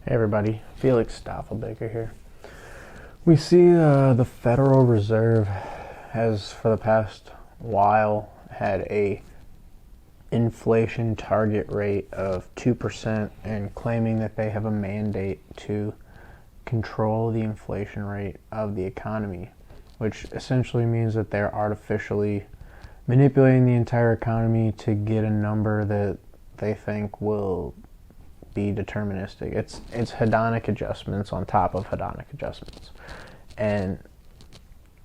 Hey everybody, Felix Staffelbaker here. We see the Federal Reserve has for the past while had a inflation target rate of 2% and claiming that they have a mandate to control the inflation rate of the economy, which essentially means that they're artificially manipulating the entire economy to get a number that they think will be deterministic. It's hedonic adjustments on top of hedonic adjustments. And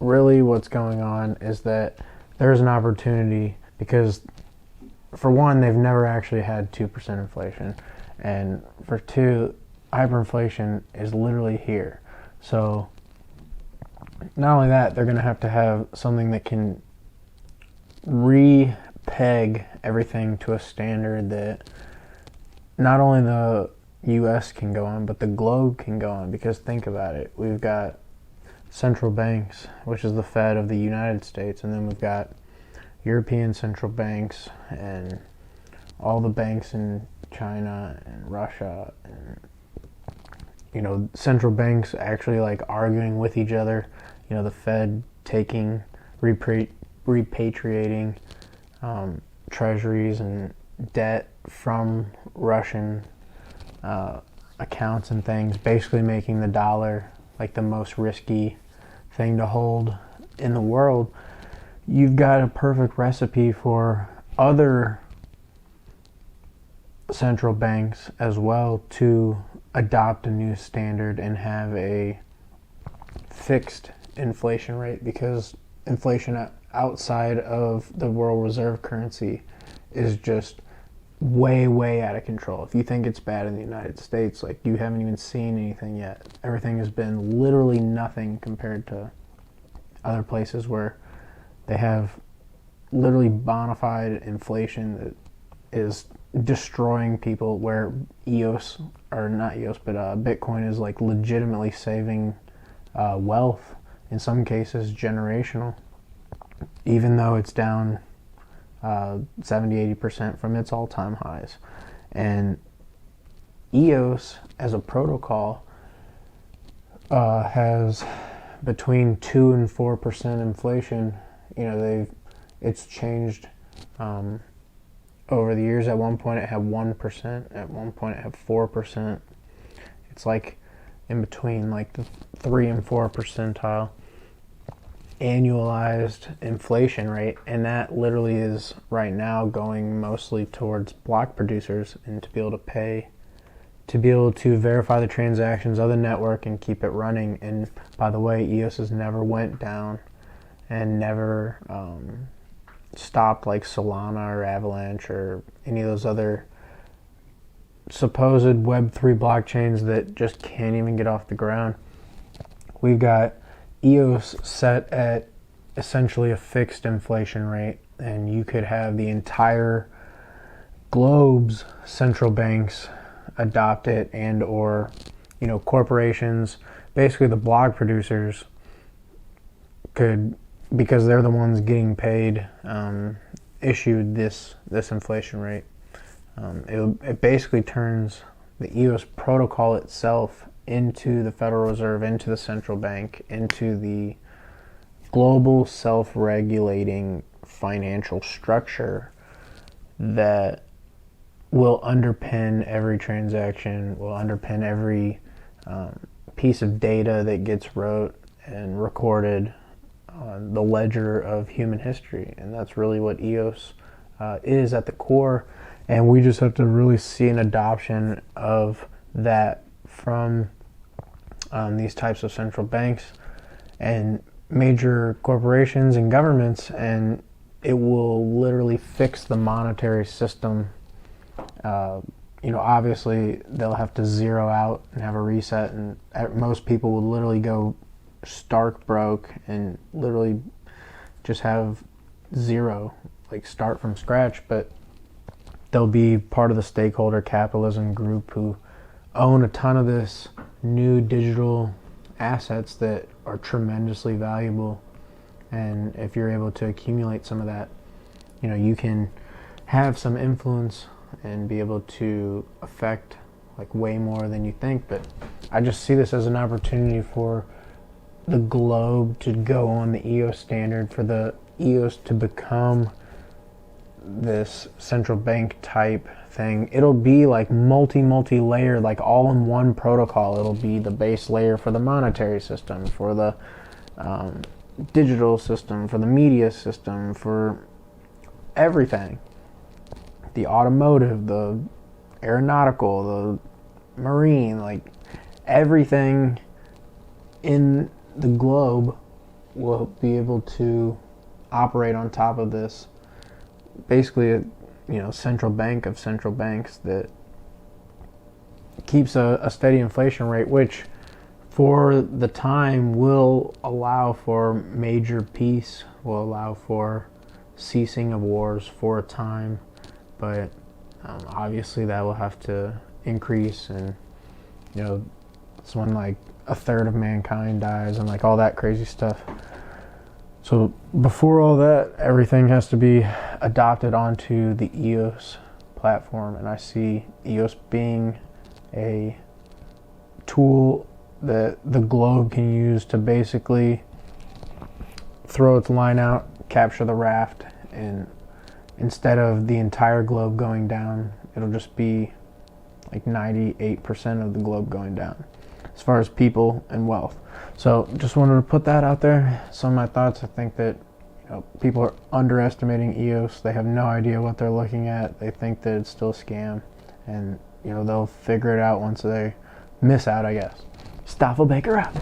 really what's going on is that there's an opportunity because for one, they've never actually had 2% inflation. And for two, hyperinflation is literally here. So not only that, they're going to have something that can re-peg everything to a standard that not only the U.S. can go on, but the globe can go on. Because think about it. We've got central banks, which is the Fed of the United States, and then we've got European central banks and all the banks in China and Russia. And, central banks actually like arguing with each other. The Fed taking, repatriating treasuries and debt from Russian accounts and things, basically making the dollar like the most risky thing to hold in the world. You've got a perfect recipe for other central banks as well to adopt a new standard and have a fixed inflation rate, because inflation outside of the world reserve currency is just way out of control. If you think it's bad in the United States, like, you haven't even seen anything yet. Everything has been literally nothing compared to other places where they have literally bona fide inflation that is destroying people, where Bitcoin is like legitimately saving wealth, in some cases generational, even though it's down 70-80% from its all-time highs. And EOS as a protocol has between 2 and 4% inflation. It's changed over the years. At one point it had 1%, at one point it had 4%. It's like in between like the 3 and 4 percentile annualized inflation rate, and that literally is right now going mostly towards block producers, and to be able to verify the transactions of the network and keep it running. And by the way, EOS has never went down and never stopped like Solana or Avalanche or any of those other supposed Web3 blockchains that just can't even get off the ground. We've got EOS set at essentially a fixed inflation rate, and you could have the entire globe's central banks adopt it, and or corporations, basically the block producers, could, because they're the ones getting paid, issued this inflation rate. It basically turns the EOS protocol itself into the Federal Reserve, into the central bank, into the global self-regulating financial structure that will underpin every transaction, will underpin every piece of data that gets wrote and recorded on the ledger of human history. And that's really what EOS is at the core. And we just have to really see an adoption of that from these types of central banks and major corporations and governments, and it will literally fix the monetary system. Obviously they'll have to zero out and have a reset, and most people will literally go stark broke and literally just have zero, like start from scratch. But they'll be part of the stakeholder capitalism group who own a ton of this new digital assets that are tremendously valuable. And if you're able to accumulate some of that, you can have some influence and be able to affect like way more than you think. But I just see this as an opportunity for the globe to go on the EOS standard, for the EOS to become this central bank type thing. It'll be like multi-layered, like all in one protocol. It'll be the base layer for the monetary system, for the digital system, for the media system, for everything. The automotive, the aeronautical, the marine, like everything in the globe will be able to operate on top of this. Basically, a central bank of central banks that keeps a steady inflation rate, which for the time will allow for major peace, will allow for ceasing of wars for a time, but obviously that will have to increase, and it's when like a third of mankind dies and like all that crazy stuff. So before all that, everything has to be adopted onto the EOS platform, and I see EOS being a tool that the globe can use to basically throw its line out, capture the raft, and instead of the entire globe going down, it'll just be like 98% of the globe going down as far as people and wealth. So just wanted to put that out there. Some of my thoughts. I think that people are underestimating EOS. They have no idea what they're looking at. They think that it's still a scam, and they'll figure it out once they miss out, I guess. Stoffel Baker out.